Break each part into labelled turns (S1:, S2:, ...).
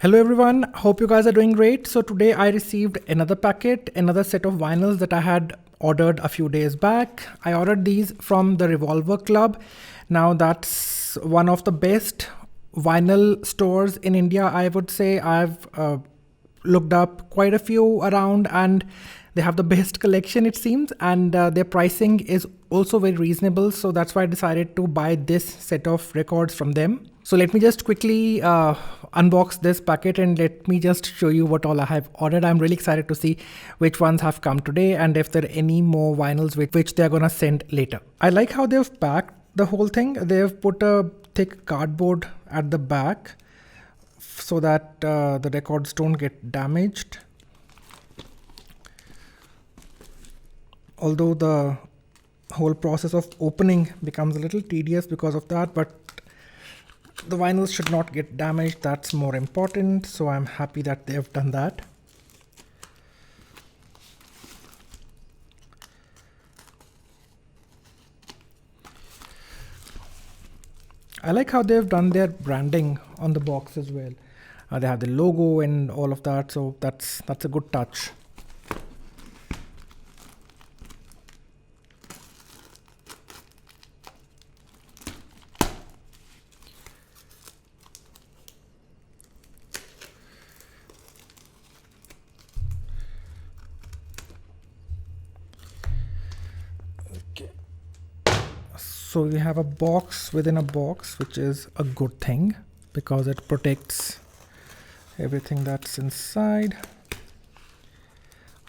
S1: Hello everyone, hope you guys are doing great. So today I received another packet, another set of vinyls that I had ordered a few days back. I ordered these from the Revolver Club. Now that's one of the best vinyl stores in India. I would say I've looked up quite a few around and they have the best collection it seems, and their pricing is also very reasonable, so that's why I decided to buy this set of records from them. So let me just quickly unbox this packet and let me just show you what all I have ordered. I'm really excited to see which ones have come today and if there are any more vinyls which they're gonna send later. I like how they've packed the whole thing. They've put a thick cardboard at the back so that the records don't get damaged. Although the whole process of opening becomes a little tedious because of that, but the vinyls should not get damaged. That's more important. So I'm happy that they have done that. I like how they've done their branding on the box as well. They have the logo and all of that, so that's a good touch. So we have a box within a box, which is a good thing because it protects everything that's inside.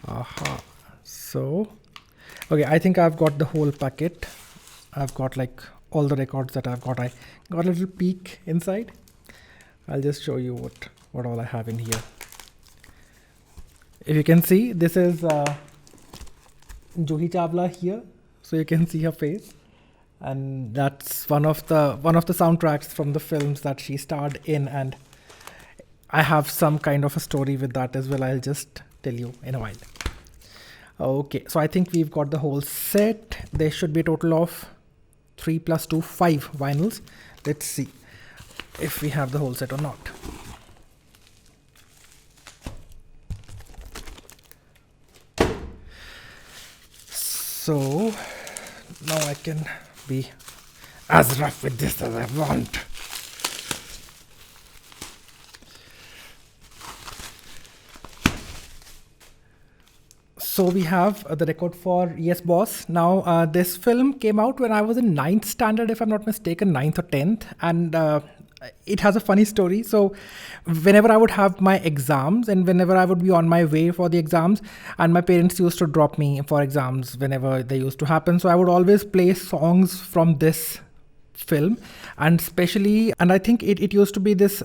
S1: Aha. So, okay, I think I've got the whole packet. I've got like all the records that I've got. I got a little peek inside. I'll just show you what all I have in here. If you can see, this is Juhi Chawla here. So you can see her face. And that's one of the soundtracks from the films that she starred in, and I have some kind of a story with that as well. I'll just tell you in a while. Okay, so I think we've got the whole set. There should be a total of 3 plus 2, 5 vinyls. Let's see if we have the whole set or not. So now I can be as rough with this as I want. So we have the record for Yes Boss. Now this film came out when I was in 9th standard, if I'm not mistaken, 9th or 10th, and it has a funny story. So whenever I would have my exams and whenever I would be on my way for the exams, and my parents used to drop me for exams whenever they used to happen, so I would always play songs from this film, and I think it used to be this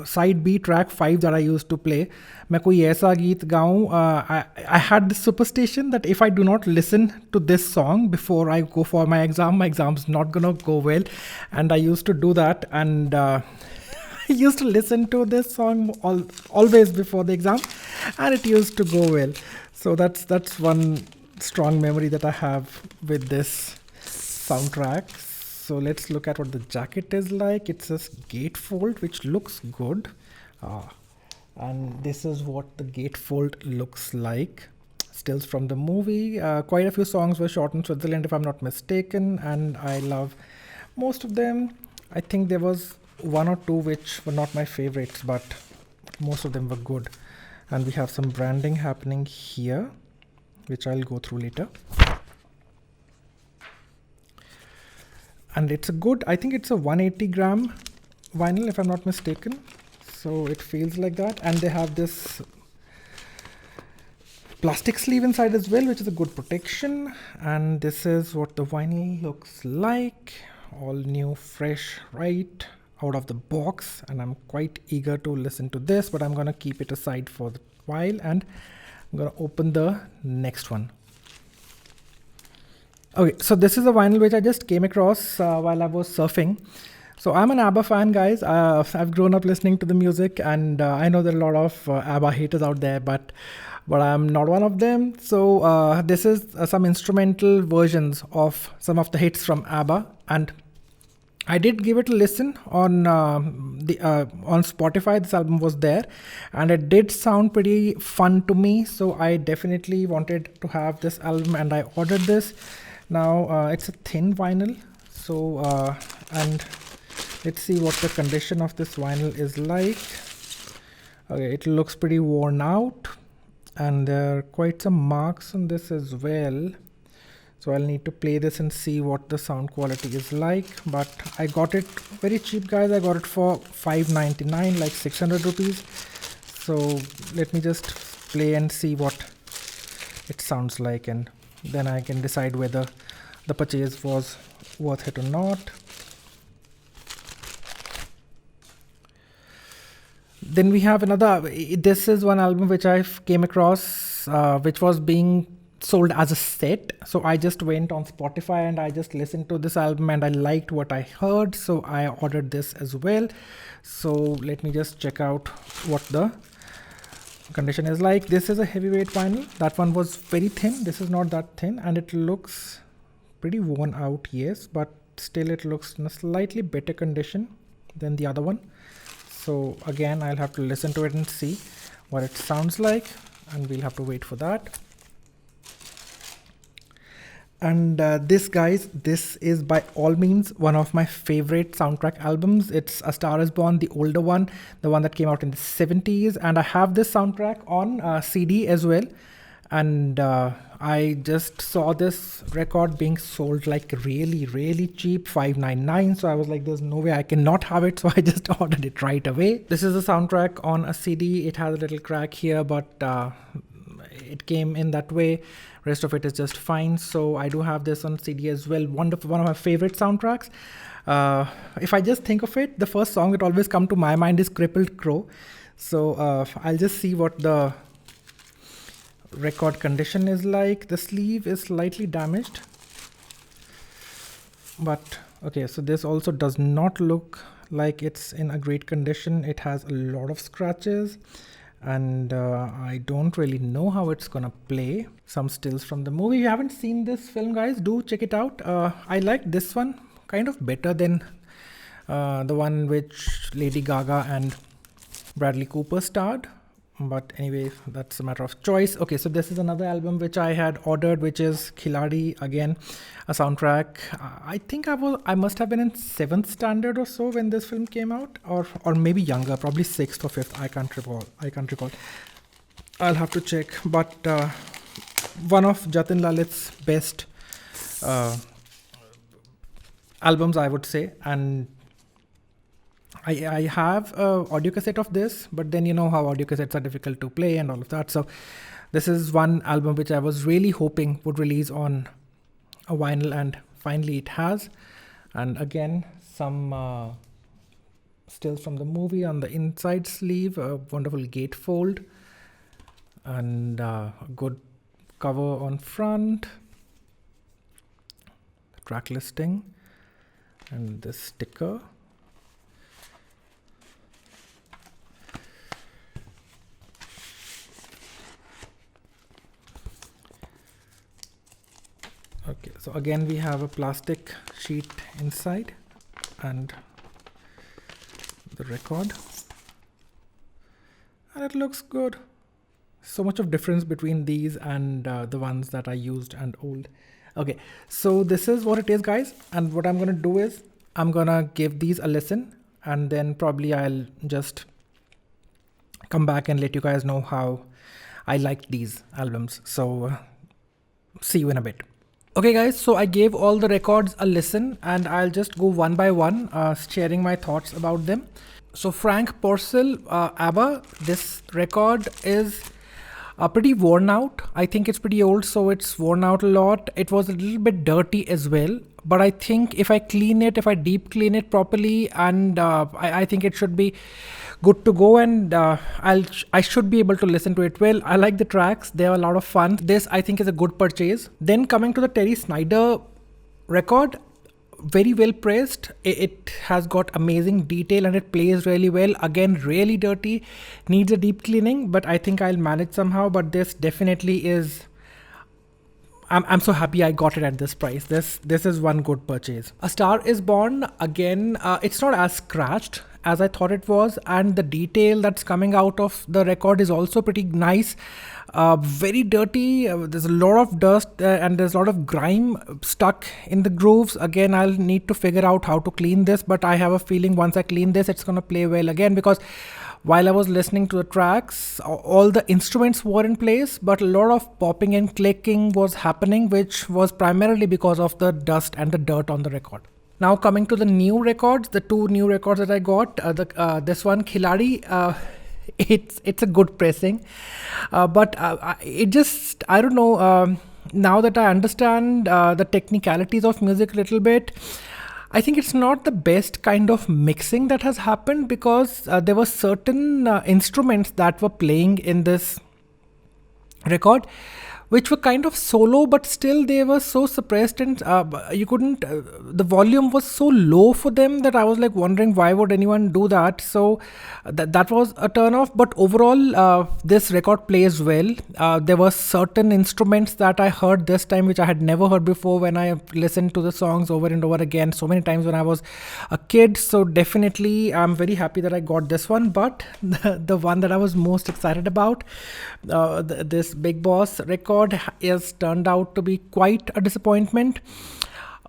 S1: side B track 5 that I used to play. मैं कोई ऐसा गीत गाऊं, I had this superstition that if I do not listen to this song before I go for my exam's not gonna go well, and I used to do that, and I used to listen to this song always before the exam, and it used to go well. So that's one strong memory that I have with this soundtrack. So let's look at what the jacket is like. It says gatefold, which looks good. And this is what the gatefold looks like. Stills from the movie. Quite a few songs were shot in Switzerland, if I'm not mistaken, and I love most of them. I think there was 1 or 2 which were not my favorites, but most of them were good. And we have some branding happening here, which I'll go through later. And it's a good, I think it's a 180 gram vinyl, if I'm not mistaken. So it feels like that. And they have this plastic sleeve inside as well, which is a good protection. And this is what the vinyl looks like. All new, fresh, right out of the box. And I'm quite eager to listen to this, but I'm going to keep it aside for a while. And I'm going to open the next one. Okay, so this is a vinyl which I just came across while I was surfing. So I'm an ABBA fan, guys. I've grown up listening to the music, and I know there are a lot of ABBA haters out there, but I'm not one of them. So this is some instrumental versions of some of the hits from ABBA, and I did give it a listen on the on Spotify. This album was there, and it did sound pretty fun to me. So I definitely wanted to have this album, and I ordered this. Now it's a thin vinyl, so and let's see what the condition of this vinyl is like. Okay, it looks pretty worn out, and there are quite some marks on this as well. So I'll need to play this and see what the sound quality is like. But I got it very cheap, guys. I got it for $5.99, like 600 rupees. So let me just play and see what it sounds like, and then I can decide whether the purchase was worth it or not. Then we have another. This is one album which I came across, which was being sold as a set. So I just went on Spotify and I just listened to this album and I liked what I heard. So I ordered this as well. So let me just check out what the condition is like. This is a heavyweight vinyl. That one was very thin. This is not that thin, and it looks pretty worn out, yes, but still it looks in a slightly better condition than the other one. So again, I'll have to listen to it and see what it sounds like, and we'll have to wait for that. And this, guys, this is by all means one of my favorite soundtrack albums. It's A Star Is Born, the older one, the one that came out in the 70s. And I have this soundtrack on CD as well. And I just saw this record being sold like really, really cheap, $5.99. So I was like, there's no way I cannot have it. So I just ordered it right away. This is the soundtrack on a CD. It has a little crack here, but it came in that way. Rest of it is just fine. So I do have this on CD as well. Wonderful, one of my favorite soundtracks. If I just think of it, the first song that always comes to my mind is Crippled Crow. So I'll just see what the record condition is like. The sleeve is slightly damaged, but okay, so this also does not look like it's in a great condition. It has a lot of scratches, and I don't really know how it's gonna play. Some stills from the movie. If you haven't seen this film, guys, do check it out. I like this one kind of better than the one which Lady Gaga and Bradley Cooper starred. But anyway, that's a matter of choice. Okay, so this is another album which I had ordered, which is Khiladi, again a soundtrack. I think I must have been in 7th standard or so when this film came out, or maybe younger, probably 6th or 5th. I can't recall. I'll have to check. But one of Jatin Lalit's best albums, I would say, and I have a audio cassette of this, but then you know how audio cassettes are difficult to play and all of that. So this is one album which I was really hoping would release on a vinyl, and finally it has. And again, some stills from the movie on the inside sleeve, a wonderful gatefold, and a good cover on front, track listing, and this sticker. Okay, so again we have a plastic sheet inside and the record, and it looks good. So much of difference between these and the ones that I used and old. Okay, so this is what it is, guys, and what I'm gonna do is I'm gonna give these a listen, and then probably I'll just come back and let you guys know how I liked these albums. So see you in a bit. Okay, guys, so I gave all the records a listen, and I'll just go one by one, sharing my thoughts about them. So Frank Purcell, ABBA, this record is pretty worn out. I think it's pretty old, so it's worn out a lot. It was a little bit dirty as well, but I think if I deep clean it properly, and I think it should be good to go, and I should be able to listen to it well. I like the tracks. They are a lot of fun. This, I think, is a good purchase. Then coming to the Terry Snyder record, very well pressed. It has got amazing detail and it plays really well. Again, really dirty, needs a deep cleaning, but I think I'll manage somehow. But this definitely is, I'm so happy I got it at this price. This is one good purchase. A Star Is Born, again, it's not as scratched as I thought it was, and the detail that's coming out of the record is also pretty nice. Very dirty. There's a lot of dust and there's a lot of grime stuck in the grooves. Again, I'll need to figure out how to clean this, but I have a feeling once I clean this, it's gonna play well again, because while I was listening to the tracks, all the instruments were in place, but a lot of popping and clicking was happening, which was primarily because of the dust and the dirt on the record. Now coming to the new records, the two new records that I got, this one Khiladi, it's a good pressing, but it just, I don't know. Now that I understand the technicalities of music a little bit, I think it's not the best kind of mixing that has happened, because there were certain instruments that were playing in this record which were kind of solo, but still they were so suppressed, and you couldn't, the volume was so low for them that I was like wondering why would anyone do that. So that was a turn off, but overall this record plays well. There were certain instruments that I heard this time which I had never heard before when I listened to the songs over and over again so many times when I was a kid. So definitely I'm very happy that I got this one. But the one that I was most excited about, this Big Boss record, has turned out to be quite a disappointment.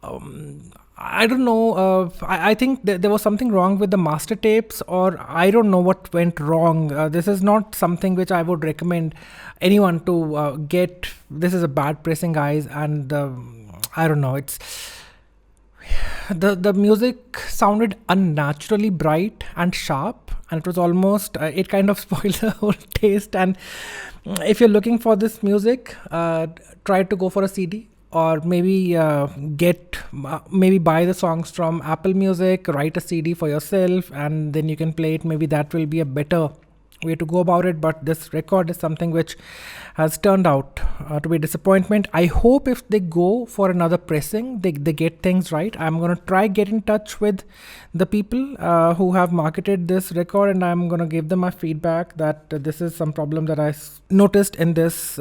S1: I don't know. I think there was something wrong with the master tapes, or I don't know what went wrong. This is not something which I would recommend anyone to get. This is a bad pressing, guys, and I don't know. It's the music sounded unnaturally bright and sharp, and it was almost it kind of spoiled the whole taste. And if you're looking for this music, try to go for a CD, or maybe maybe buy the songs from Apple Music, write a CD for yourself, and then you can play it. Maybe that will be a better way to go about it. But this record is something which has turned out to be a disappointment. I hope if they go for another pressing, they get things right. I'm going to try get in touch with the people who have marketed this record, and I'm going to give them my feedback that this is some problem that I noticed in this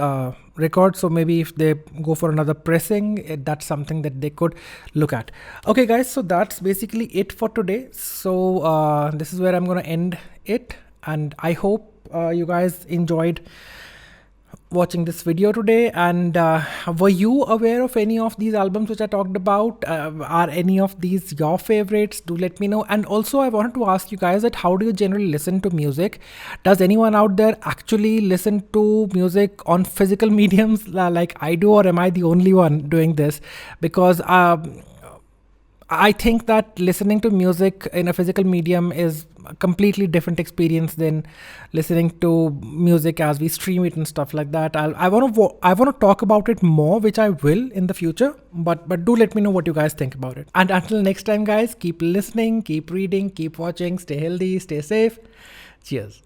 S1: record. So maybe if they go for another pressing, that's something that they could look at. Okay guys, so that's basically it for today. So this is where I'm going to end it, and I hope you guys enjoyed watching this video today. And were you aware of any of these albums which I talked about? Are any of these your favorites? Do let me know. And also I wanted to ask you guys that how do you generally listen to music? Does anyone out there actually listen to music on physical mediums like I do, or am I the only one doing this? Because I think that listening to music in a physical medium is a completely different experience than listening to music as we stream it and stuff like that. I want to talk about it more, which I will in the future. But do let me know what you guys think about it. And until next time, guys, keep listening, keep reading, keep watching, stay healthy, stay safe. Cheers.